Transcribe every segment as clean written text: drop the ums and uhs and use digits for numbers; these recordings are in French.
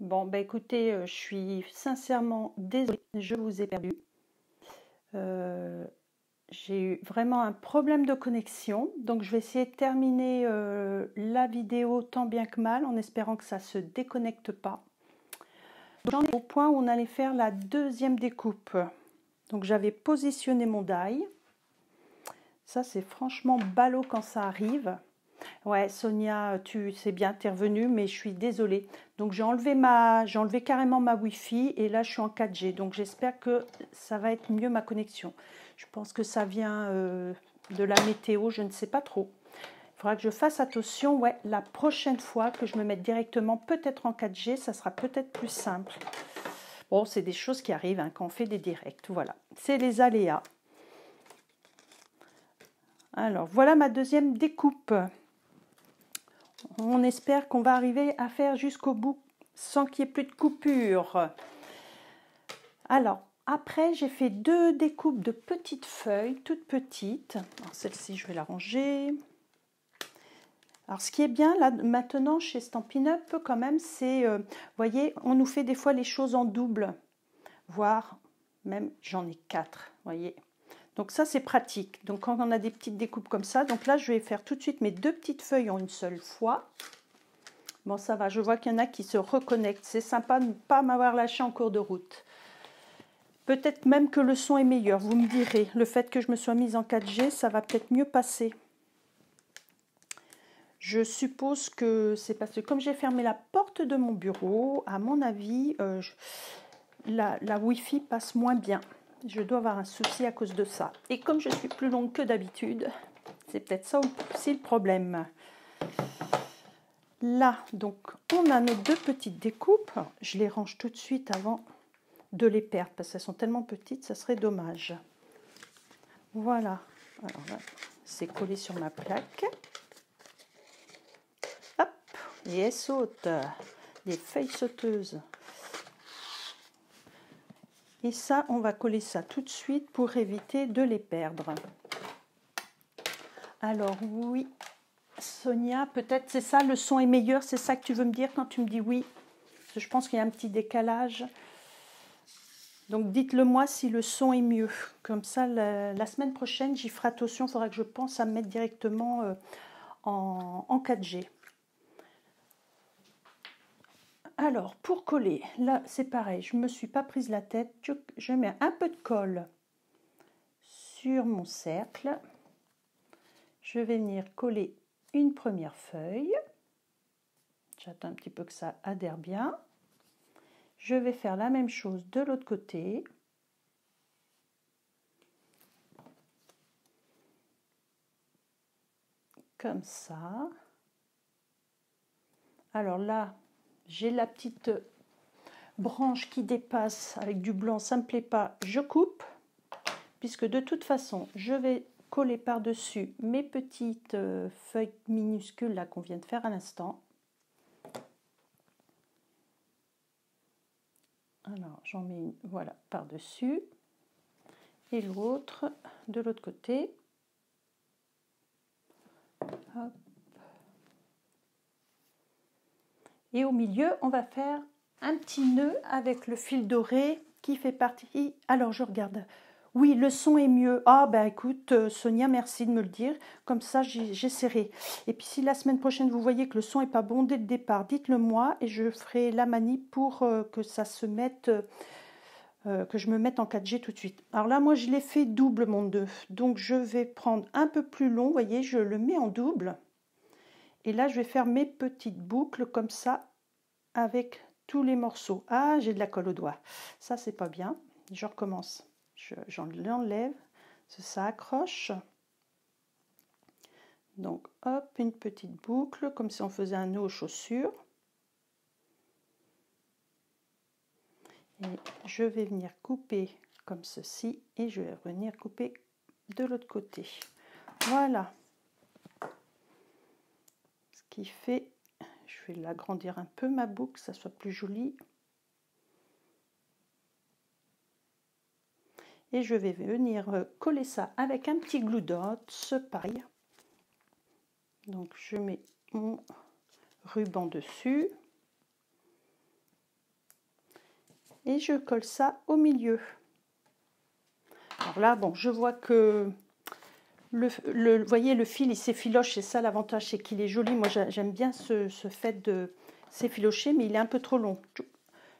Bon, bah écoutez, je suis sincèrement désolée, je vous ai perdu. Euh, j'ai eu vraiment un problème de connexion, donc je vais essayer de terminer la vidéo tant bien que mal, en espérant que ça ne se déconnecte pas. J'en ai au point où on allait faire la deuxième découpe. Donc j'avais positionné mon die. Ça, c'est franchement ballot quand ça arrive. Ouais, Sonia, tu sais bien, t'es revenue, mais je suis désolée. Donc j'ai enlevé carrément ma Wi-Fi et là je suis en 4G. Donc j'espère que ça va être mieux ma connexion. Je pense que ça vient de la météo, je ne sais pas trop. Il faudra que je fasse attention. Ouais, la prochaine fois que je me mette directement peut-être en 4G, ça sera peut-être plus simple. Bon, c'est des choses qui arrivent hein, quand on fait des directs. Voilà, c'est les aléas. Alors voilà ma deuxième découpe. On espère qu'on va arriver à faire jusqu'au bout sans qu'il n'y ait plus de coupure. Alors, après, j'ai fait deux découpes de petites feuilles, toutes petites. Celle-ci, je vais la ranger. Alors, ce qui est bien là maintenant chez Stampin' Up, quand même, c'est, vous voyez, on nous fait des fois les choses en double, voire même j'en ai 4, voyez. Donc ça, c'est pratique. Donc quand on a des petites découpes comme ça, donc là, je vais faire tout de suite mes deux petites feuilles en une seule fois. Bon, ça va, je vois qu'il y en a qui se reconnectent. C'est sympa de ne pas m'avoir lâché en cours de route. Peut-être même que le son est meilleur, vous me direz. Le fait que je me sois mise en 4G, ça va peut-être mieux passer. Je suppose que c'est parce que comme j'ai fermé la porte de mon bureau, à mon avis, la Wi-Fi passe moins bien. Je dois avoir un souci à cause de ça. Et comme je suis plus longue que d'habitude, c'est peut-être ça aussi le problème. Là, donc, on a nos deux petites découpes. Alors, je les range tout de suite avant de les perdre, parce qu'elles sont tellement petites, ça serait dommage. Voilà. Alors là, c'est collé sur ma plaque. Hop, et elles sautent. Les feuilles sauteuses. Et ça, on va coller ça tout de suite pour éviter de les perdre. Alors, oui. Sonia, peut-être c'est ça, le son est meilleur, c'est ça que tu veux me dire quand tu me dis oui? Parce que je pense qu'il y a un petit décalage. Donc dites-le moi si le son est mieux. Comme ça, la semaine prochaine, j'y ferai attention. Il faudra que je pense à me mettre directement en 4G. Alors, pour coller, là c'est pareil, je ne me suis pas prise la tête. Je mets un peu de colle sur mon cercle. Je vais venir coller une première feuille. J'attends un petit peu que ça adhère bien. Je vais faire la même chose de l'autre côté. Comme ça. Alors là, j'ai la petite branche qui dépasse avec du blanc, ça ne me plaît pas, je coupe. Puisque de toute façon, je vais coller par-dessus mes petites feuilles minuscules là qu'on vient de faire à l'instant. Alors j'en mets une, voilà, par-dessus. Et l'autre de l'autre côté. Hop. Et au milieu, on va faire un petit nœud avec le fil doré qui fait partie. Alors je regarde. Oui, le son est mieux. Ah ben écoute, Sonia, merci de me le dire. Comme ça, j'essaierai. Et puis si la semaine prochaine, vous voyez que le son n'est pas bon dès le départ, dites-le moi et je ferai la manip pour que ça se mette, que je me mette en 4G tout de suite. Alors là, moi, je l'ai fait double, mon 2. Donc je vais prendre un peu plus long. Vous voyez, je le mets en double. Et là, je vais faire mes petites boucles comme ça avec tous les morceaux. Ah, j'ai de la colle au doigt. Ça, c'est pas bien. Je recommence. J'en l'enlève. Ça accroche. Donc, hop, une petite boucle, comme si on faisait un nœud aux chaussures. Et je vais venir couper comme ceci. Et je vais venir couper de l'autre côté. Voilà. Ce qui fait... Je vais l'agrandir un peu ma boucle, que ça soit plus joli. Et je vais venir coller ça avec un petit glue dot, pareil. Donc je mets mon ruban dessus. et je colle ça au milieu. Alors là, bon, je vois que vous voyez, le fil il s'effiloche, c'est ça l'avantage, c'est qu'il est joli. Moi j'aime bien ce fait de s'effilocher, mais il est un peu trop long.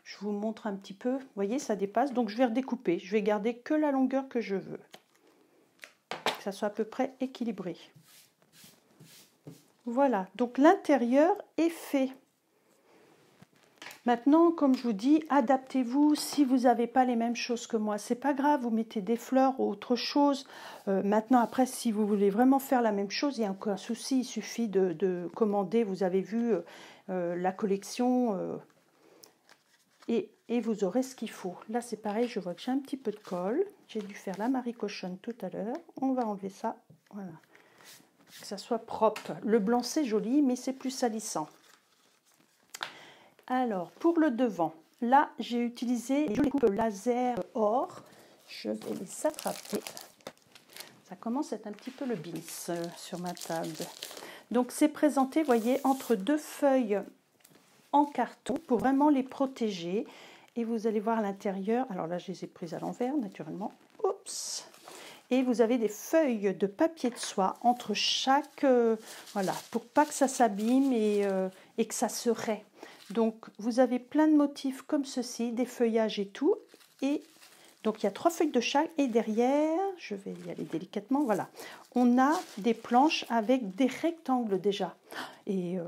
Je vous montre un petit peu, vous voyez, ça dépasse, donc je vais redécouper. Je vais garder que la longueur que je veux, que ça soit à peu près équilibré. Voilà, donc l'intérieur est fait. Maintenant, comme je vous dis, adaptez-vous si vous n'avez pas les mêmes choses que moi. C'est pas grave, vous mettez des fleurs ou autre chose. Maintenant, après, si vous voulez vraiment faire la même chose, il n'y a aucun souci. Il suffit de commander. Vous avez vu la collection et vous aurez ce qu'il faut. Là, c'est pareil, je vois que j'ai un petit peu de colle. J'ai dû faire la Marie Cochonne tout à l'heure. On va enlever ça. Voilà. Que ça soit propre. Le blanc, c'est joli, mais c'est plus salissant. Alors, pour le devant, là, j'ai utilisé les jolies coupes laser or. Je vais les attraper. Ça commence à être un petit peu le bins sur ma table. Donc, c'est présenté, vous voyez, entre deux feuilles en carton pour vraiment les protéger. Et vous allez voir à l'intérieur, alors là, je les ai prises à l'envers, naturellement. Oups! Et vous avez des feuilles de papier de soie entre chaque, voilà, pour pas que ça s'abîme et que ça se raie. Donc, vous avez plein de motifs comme ceci, des feuillages et tout. Et donc, il y a 3 feuilles de chaque. Et derrière, je vais y aller délicatement, voilà. On a des planches avec des rectangles déjà. Et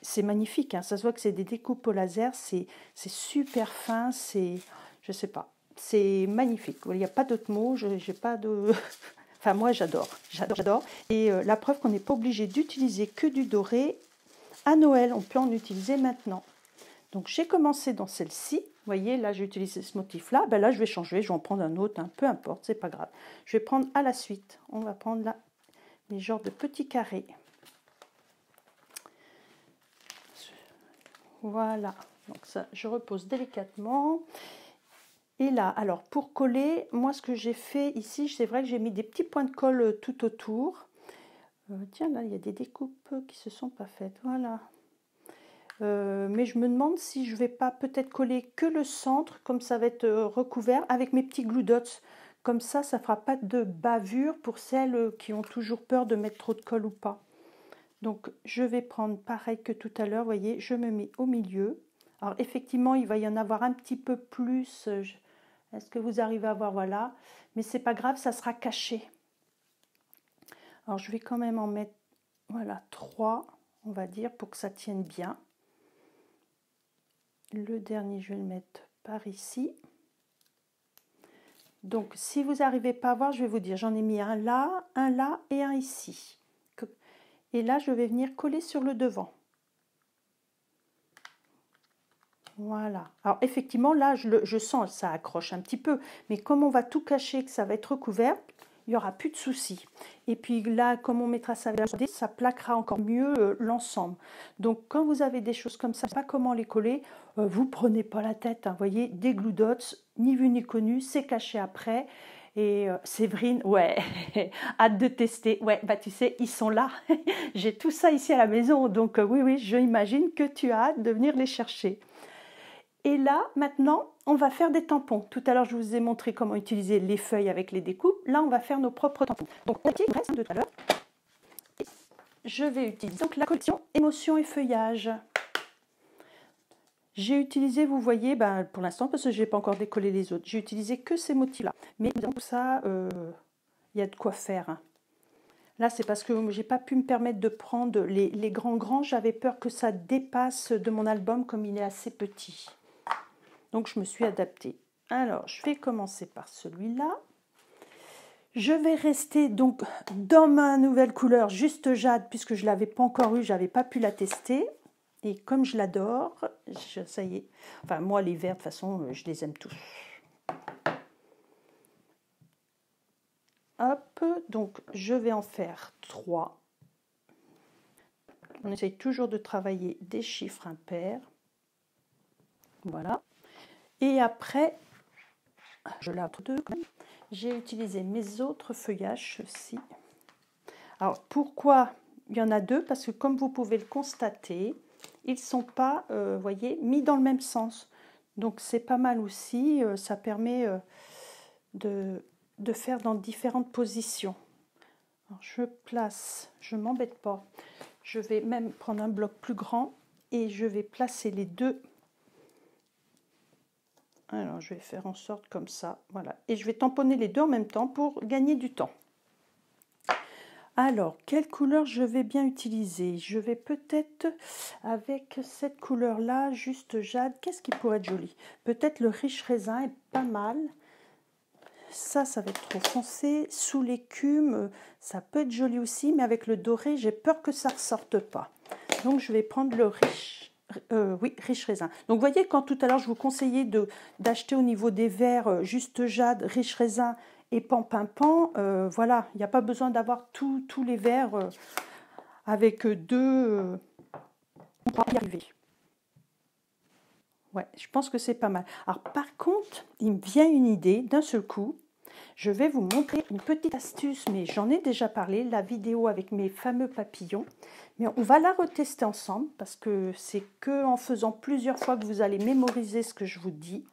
c'est magnifique, hein. Ça se voit que c'est des découpes au laser. C'est super fin, c'est, je sais pas, c'est magnifique. Il n'y a pas d'autre mot, j'ai pas de... Enfin, moi, j'adore. Et la preuve qu'on n'est pas obligé d'utiliser que du doré. À Noël, on peut en utiliser maintenant. Donc, j'ai commencé dans celle-ci. Vous voyez, là, j'ai utilisé ce motif-là. Ben là, je vais changer. Je vais en prendre un autre. Hein. Peu importe, c'est pas grave. Je vais prendre à la suite. On va prendre là les genres de petits carrés. Voilà. Donc, ça, je repose délicatement. Et là, alors, pour coller, moi, ce que j'ai fait ici, c'est vrai que j'ai mis des petits points de colle tout autour. Tiens, là, il y a des découpes qui ne se sont pas faites. Voilà. Mais je me demande si je ne vais pas peut-être coller que le centre, comme ça va être recouvert, avec mes petits glue dots. Comme ça ne fera pas de bavure pour celles qui ont toujours peur de mettre trop de colle ou pas. Donc, je vais prendre pareil que tout à l'heure, vous voyez, je me mets au milieu. Alors, effectivement, il va y en avoir un petit peu plus. Est-ce que vous arrivez à voir? Voilà. Mais c'est pas grave, ça sera caché. Alors, je vais quand même en mettre, voilà, 3, on va dire, pour que ça tienne bien. Le dernier, je vais le mettre par ici. Donc, si vous n'arrivez pas à voir, je vais vous dire, j'en ai mis un là et un ici. Et là, je vais venir coller sur le devant. Voilà. Alors, effectivement, là, je sens, ça accroche un petit peu. Mais comme on va tout cacher, que ça va être recouvert, il n'y aura plus de soucis. Et puis là, comme on mettra ça vers le ça plaquera encore mieux l'ensemble. Donc, quand vous avez des choses comme ça, pas comment les coller, vous prenez pas la tête. Hein, voyez, des glue dots, ni vu ni connu, c'est caché après. Et Séverine, ouais, hâte de tester. Ouais, bah tu sais, ils sont là. J'ai tout ça ici à la maison. Donc, oui, je imagine que tu as hâte de venir les chercher. Et là, maintenant, on va faire des tampons. Tout à l'heure, je vous ai montré comment utiliser les feuilles avec les découpes. Là, on va faire nos propres tampons. Donc, il reste de tout à l'heure. Je vais utiliser donc la collection Émotion et Feuillage. J'ai utilisé, vous voyez, ben, pour l'instant, parce que je n'ai pas encore décollé les autres, j'ai utilisé que ces motifs-là. Mais dans tout ça, il y a de quoi faire. Hein. Là, c'est parce que je n'ai pas pu me permettre de prendre les grands. J'avais peur que ça dépasse de mon album comme il est assez petit. Donc, je me suis adaptée. Alors, je vais commencer par celui-là. Je vais rester donc dans ma nouvelle couleur, juste jade, puisque je ne l'avais pas encore eue, je n'avais pas pu la tester. Et comme je l'adore, ça y est. Enfin, moi, les verts, de toute façon, je les aime tous. Hop, donc je vais en faire 3. On essaye toujours de travailler des chiffres impairs. Voilà. Et après, je l'ai entre 2 quand même. J'ai utilisé mes autres feuillages, ceux-ci. Alors, pourquoi il y en a 2? Parce que comme vous pouvez le constater, ils ne sont pas, voyez, mis dans le même sens. Donc c'est pas mal aussi, ça permet de faire dans différentes positions. Alors, je place, je ne m'embête pas, je vais même prendre un bloc plus grand et je vais placer les deux. Alors je vais faire en sorte comme ça, voilà. Et je vais tamponner les deux en même temps pour gagner du temps. Alors, quelle couleur je vais bien utiliser? Je vais peut-être avec cette couleur-là, juste jade. Qu'est-ce qui pourrait être joli? Peut-être le riche raisin est pas mal. Ça va être trop foncé. Sous l'écume, ça peut être joli aussi, mais avec le doré, j'ai peur que ça ne ressorte pas. Donc, je vais prendre le riche raisin. Donc, vous voyez, quand tout à l'heure, je vous conseillais d'acheter au niveau des verres juste jade, riche raisin et pan-pin-pan, voilà, il n'y a pas besoin d'avoir tous les verres avec deux. On va y arriver. Ouais, je pense que c'est pas mal. Alors, par contre, il me vient une idée d'un seul coup. Je vais vous montrer une petite astuce, mais j'en ai déjà parlé, la vidéo avec mes fameux papillons. Mais on va la retester ensemble parce que c'est que en faisant plusieurs fois que vous allez mémoriser ce que je vous dis.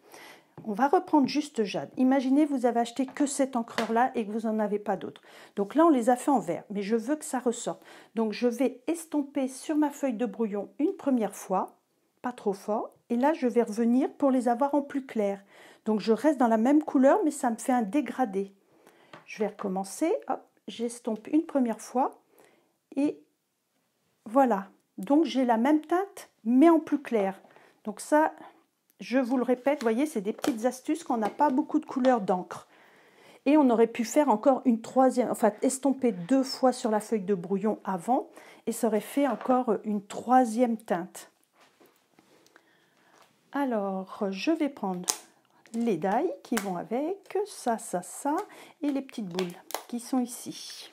On va reprendre juste jade. Imaginez, vous avez acheté que cette encreur-là et que vous n'en avez pas d'autres. Donc là, on les a fait en vert, mais je veux que ça ressorte. Donc je vais estomper sur ma feuille de brouillon une première fois, pas trop fort. Et là, je vais revenir pour les avoir en plus clair. Donc je reste dans la même couleur, mais ça me fait un dégradé. Je vais recommencer. Hop, j'estompe une première fois. Et voilà. Donc j'ai la même teinte, mais en plus clair. Donc ça, je vous le répète, vous voyez, c'est des petites astuces quand on n'a pas beaucoup de couleurs d'encre. Et on aurait pu faire encore une troisième, enfin estomper 2 fois sur la feuille de brouillon avant, et ça aurait fait encore une troisième teinte. Alors, je vais prendre les die qui vont avec, ça, et les petites boules qui sont ici.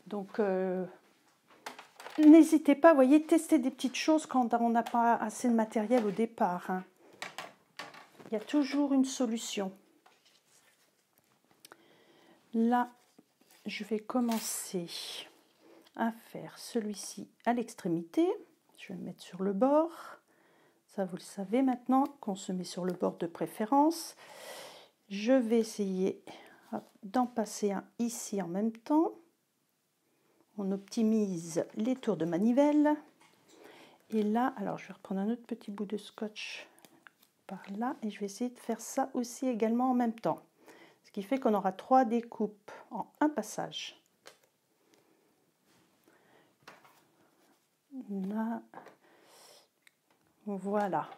Donc, n'hésitez pas, vous voyez, tester des petites choses quand on n'a pas assez de matériel au départ. Hein. Il y a toujours une solution. Là, je vais commencer à faire celui-ci à l'extrémité. Je vais le mettre sur le bord. Ça, vous le savez maintenant, qu'on se met sur le bord de préférence. Je vais essayer d'en passer un ici en même temps. On optimise les tours de manivelle. Et là, alors je vais reprendre un autre petit bout de scotch par là. Et je vais essayer de faire ça aussi également en même temps. Ce qui fait qu'on aura 3 découpes en un passage. Là, voilà.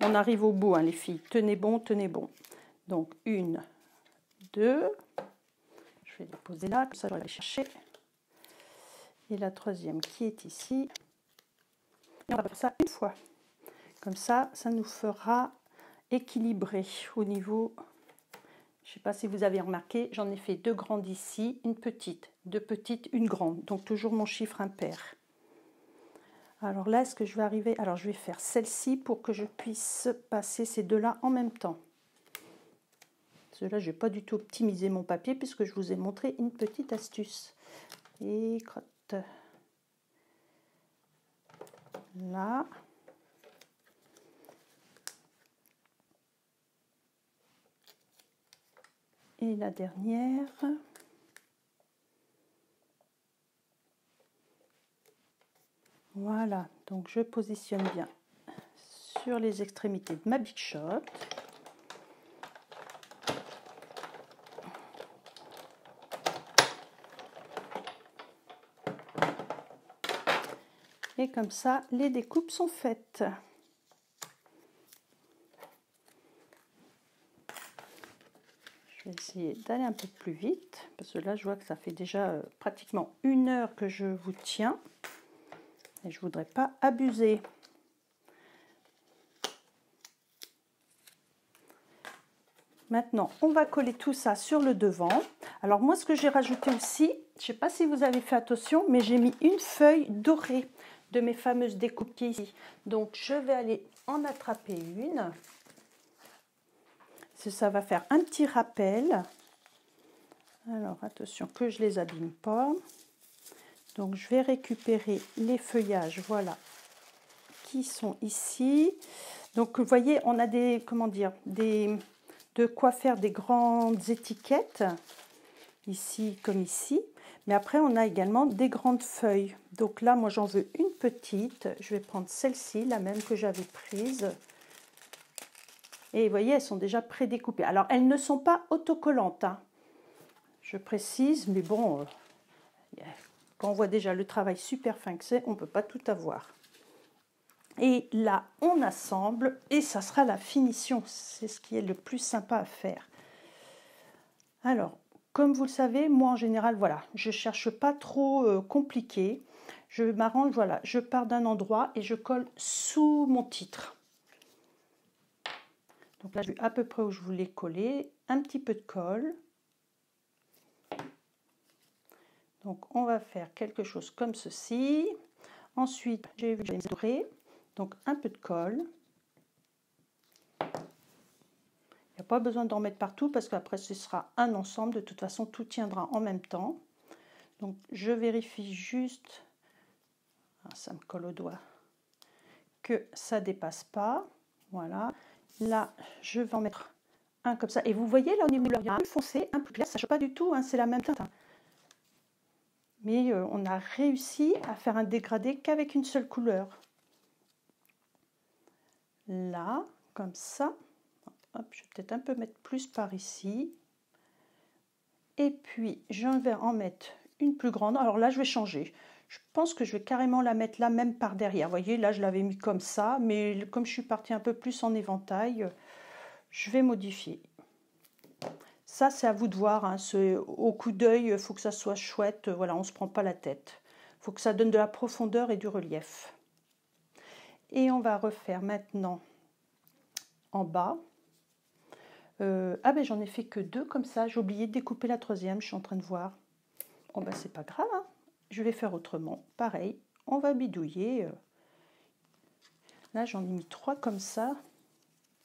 On arrive au bout, hein, les filles. Tenez bon, tenez bon. Donc, 1, 2. Je vais les poser là, comme ça je vais aller chercher. Et la troisième qui est ici. Et on va faire ça une fois. Comme ça, ça nous fera équilibrer au niveau... Je ne sais pas si vous avez remarqué, j'en ai fait 2 grandes ici, une petite, 2 petites, une grande. Donc toujours mon chiffre impair. Alors là, est-ce que je vais arriver? Alors je vais faire celle-ci pour que je puisse passer ces deux-là en même temps. Cela, je n'ai pas du tout optimisé mon papier puisque je vous ai montré une petite astuce. Et crotte. Là. Et la dernière. Voilà, donc je positionne bien sur les extrémités de ma Big Shot. Et comme ça, les découpes sont faites. Je vais essayer d'aller un peu plus vite, parce que là, je vois que ça fait déjà pratiquement 1 heure que je vous tiens. Et je ne voudrais pas abuser. Maintenant, on va coller tout ça sur le devant. Alors moi, ce que j'ai rajouté aussi, je ne sais pas si vous avez fait attention, mais j'ai mis une feuille dorée de mes fameuses découpes qui est ici. Donc, je vais aller en attraper une. Ça va faire un petit rappel. Alors attention que je les abîme pas. Donc je vais récupérer les feuillages, voilà, qui sont ici. Donc vous voyez, on a des, comment dire, de quoi faire des grandes étiquettes, ici comme ici. Mais après, on a également des grandes feuilles. Donc là, moi, j'en veux une petite. Je vais prendre celle-ci, la même que j'avais prise. Et vous voyez, elles sont déjà prédécoupées. Alors, elles ne sont pas autocollantes, hein. Je précise, mais bon, quand on voit déjà le travail super fin que c'est, on ne peut pas tout avoir. Et là, on assemble et ça sera la finition. C'est ce qui est le plus sympa à faire. Alors, comme vous le savez, moi en général, voilà, je ne cherche pas trop compliqué. Je m'arrange, voilà, je pars d'un endroit et je colle sous mon titre. Donc là, je vais à peu près où je voulais coller, un petit peu de colle. Donc on va faire quelque chose comme ceci. Ensuite, j'ai vu les dorés, donc un peu de colle. Il n'y a pas besoin d'en mettre partout parce qu'après ce sera un ensemble. De toute façon, tout tiendra en même temps. Donc je vérifie juste, ça me colle au doigt, que ça dépasse pas. Voilà. Là, je vais en mettre un comme ça. Et vous voyez là au niveau de l'œil, un peu foncé, un peu clair, ça ne change pas du tout, hein, c'est la même teinte. Hein. Mais on a réussi à faire un dégradé qu'avec une seule couleur. Là, comme ça. Hop, je vais peut-être un peu mettre plus par ici. Et puis, je vais en mettre une plus grande. Alors là, je vais changer. Je pense que je vais carrément la mettre là, même par derrière. Vous voyez, là, je l'avais mis comme ça. Mais comme je suis partie un peu plus en éventail, je vais modifier. Ça, c'est à vous de voir. Hein. Au coup d'œil, il faut que ça soit chouette. Voilà, on ne se prend pas la tête. Il faut que ça donne de la profondeur et du relief. Et on va refaire maintenant en bas. Ah ben j'en ai fait que 2 comme ça. J'ai oublié de découper la troisième, je suis en train de voir. Oh ben c'est pas grave. Hein. Je vais faire autrement. Pareil, on va bidouiller. Là, j'en ai mis 3 comme ça.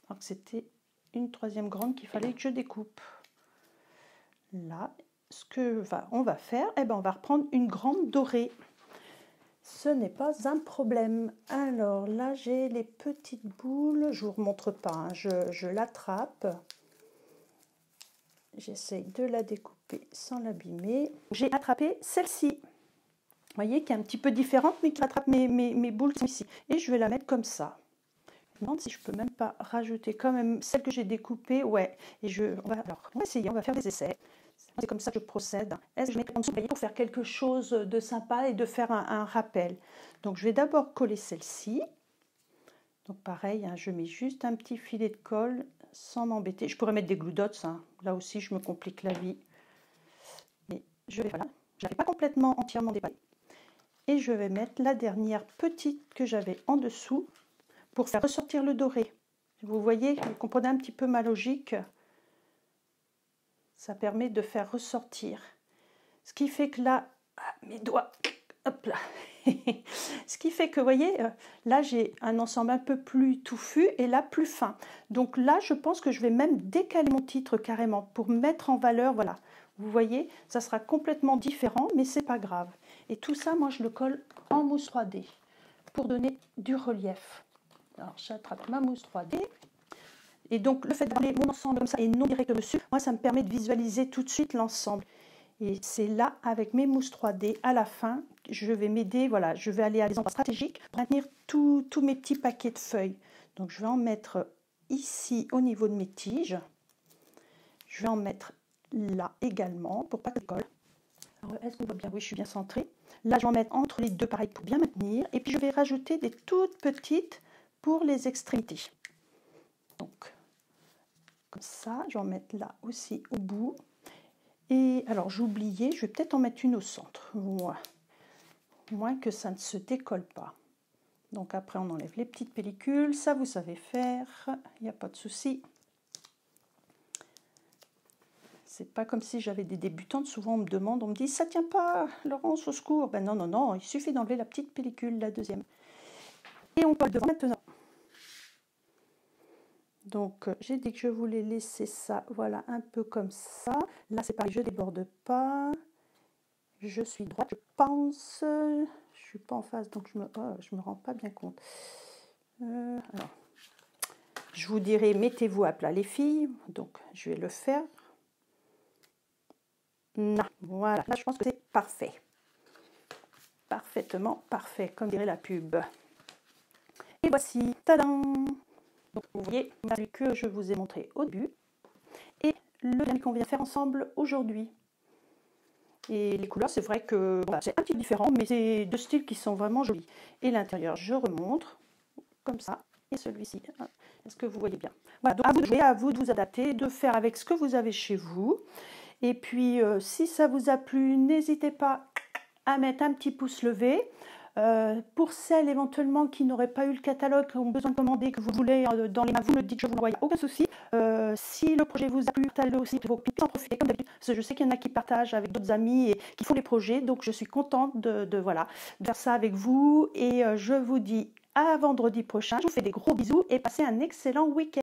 Alors que c'était une troisième grande qu'il fallait que je découpe. Là, ce que on va faire, eh ben, on va reprendre une grande dorée. Ce n'est pas un problème. Alors là, j'ai les petites boules. Je ne vous remontre pas. Hein. Je l'attrape. J'essaye de la découper sans l'abîmer. J'ai attrapé celle-ci. Vous voyez, qui est un petit peu différente, mais qui attrape mes boules ici. Et je vais la mettre comme ça. Je me demande si je peux même pas rajouter quand même celle que j'ai découpée. Ouais. Et on va essayer, on va faire des essais. C'est comme ça que je procède. Est-ce que je mets en dessous pour faire quelque chose de sympa et de faire un rappel. Donc je vais d'abord coller celle-ci. Donc pareil, hein, je mets juste un petit filet de colle sans m'embêter. Je pourrais mettre des glue dots, hein. Là aussi je me complique la vie. Mais je vais, voilà, je n'avais pas complètement entièrement déballé. Et je vais mettre la dernière petite que j'avais en dessous pour faire ressortir le doré. Vous voyez, vous comprenez un petit peu ma logique. Ça permet de faire ressortir. Ce qui fait que là, mes doigts, hop là. Ce qui fait que, vous voyez, là j'ai un ensemble un peu plus touffu et là plus fin. Donc là, je pense que je vais même décaler mon titre carrément pour mettre en valeur, voilà. Vous voyez, ça sera complètement différent, mais c'est pas grave. Et tout ça, moi, je le colle en mousse 3D pour donner du relief. Alors, j'attrape ma mousse 3D. Et donc, le fait d'avoir mon ensemble comme ça et non directement dessus, moi, ça me permet de visualiser tout de suite l'ensemble. Et c'est là, avec mes mousses 3D, à la fin, je vais m'aider, voilà, je vais aller à des endroits stratégiques pour maintenir tous mes petits paquets de feuilles. Donc, je vais en mettre ici, au niveau de mes tiges. Je vais en mettre là également, pour pas qu'elle colle. Est-ce qu'on voit bien? Oui, je suis bien centrée. Là, je vais en mettre entre les deux, pareil, pour bien maintenir. Et puis, je vais rajouter des toutes petites pour les extrémités. Donc, comme ça, je vais en mettre là aussi au bout. Et alors, j'ai oublié, je vais peut-être en mettre une au centre, moins que ça ne se décolle pas. Donc après, on enlève les petites pellicules, ça vous savez faire, il n'y a pas de souci. C'est pas comme si j'avais des débutantes, souvent on me demande, on me dit, ça tient pas, Laurence, au secours. Ben non, non, non, il suffit d'enlever la petite pellicule, la deuxième. Et on colle devant maintenant. Donc j'ai dit que je voulais laisser ça, voilà, un peu comme ça. Là c'est pareil, je déborde pas. Je suis droite, je pense. Je suis pas en face, donc je me rends pas bien compte. Alors, je vous dirai, mettez-vous à plat les filles. Donc je vais le faire. Non, voilà, là je pense que c'est parfait. Parfaitement parfait, comme dirait la pub. Et voici, tadam! Donc vous voyez, que je vous ai montré au début. Et le dernier qu'on vient faire ensemble aujourd'hui. Et les couleurs, c'est vrai que voilà, c'est un petit peu différent, mais c'est deux styles qui sont vraiment jolis. Et l'intérieur, je remontre, comme ça. Et celui-ci, est-ce que vous voyez bien? Voilà, donc à vous de vous adapter, de faire avec ce que vous avez chez vous. Et puis, si ça vous a plu, n'hésitez pas à mettre un petit pouce levé. Pour celles éventuellement qui n'auraient pas eu le catalogue, qui ont besoin de commander, que vous voulez dans les mains, vous me dites, je vous l'envoie, aucun souci. Si le projet vous a plu, partagez aussi vos pics, en profiter comme d'habitude, parce que je sais qu'il y en a qui partagent avec d'autres amis et qui font les projets, donc je suis contente voilà, de faire ça avec vous. Et je vous dis à vendredi prochain, je vous fais des gros bisous et passez un excellent week-end.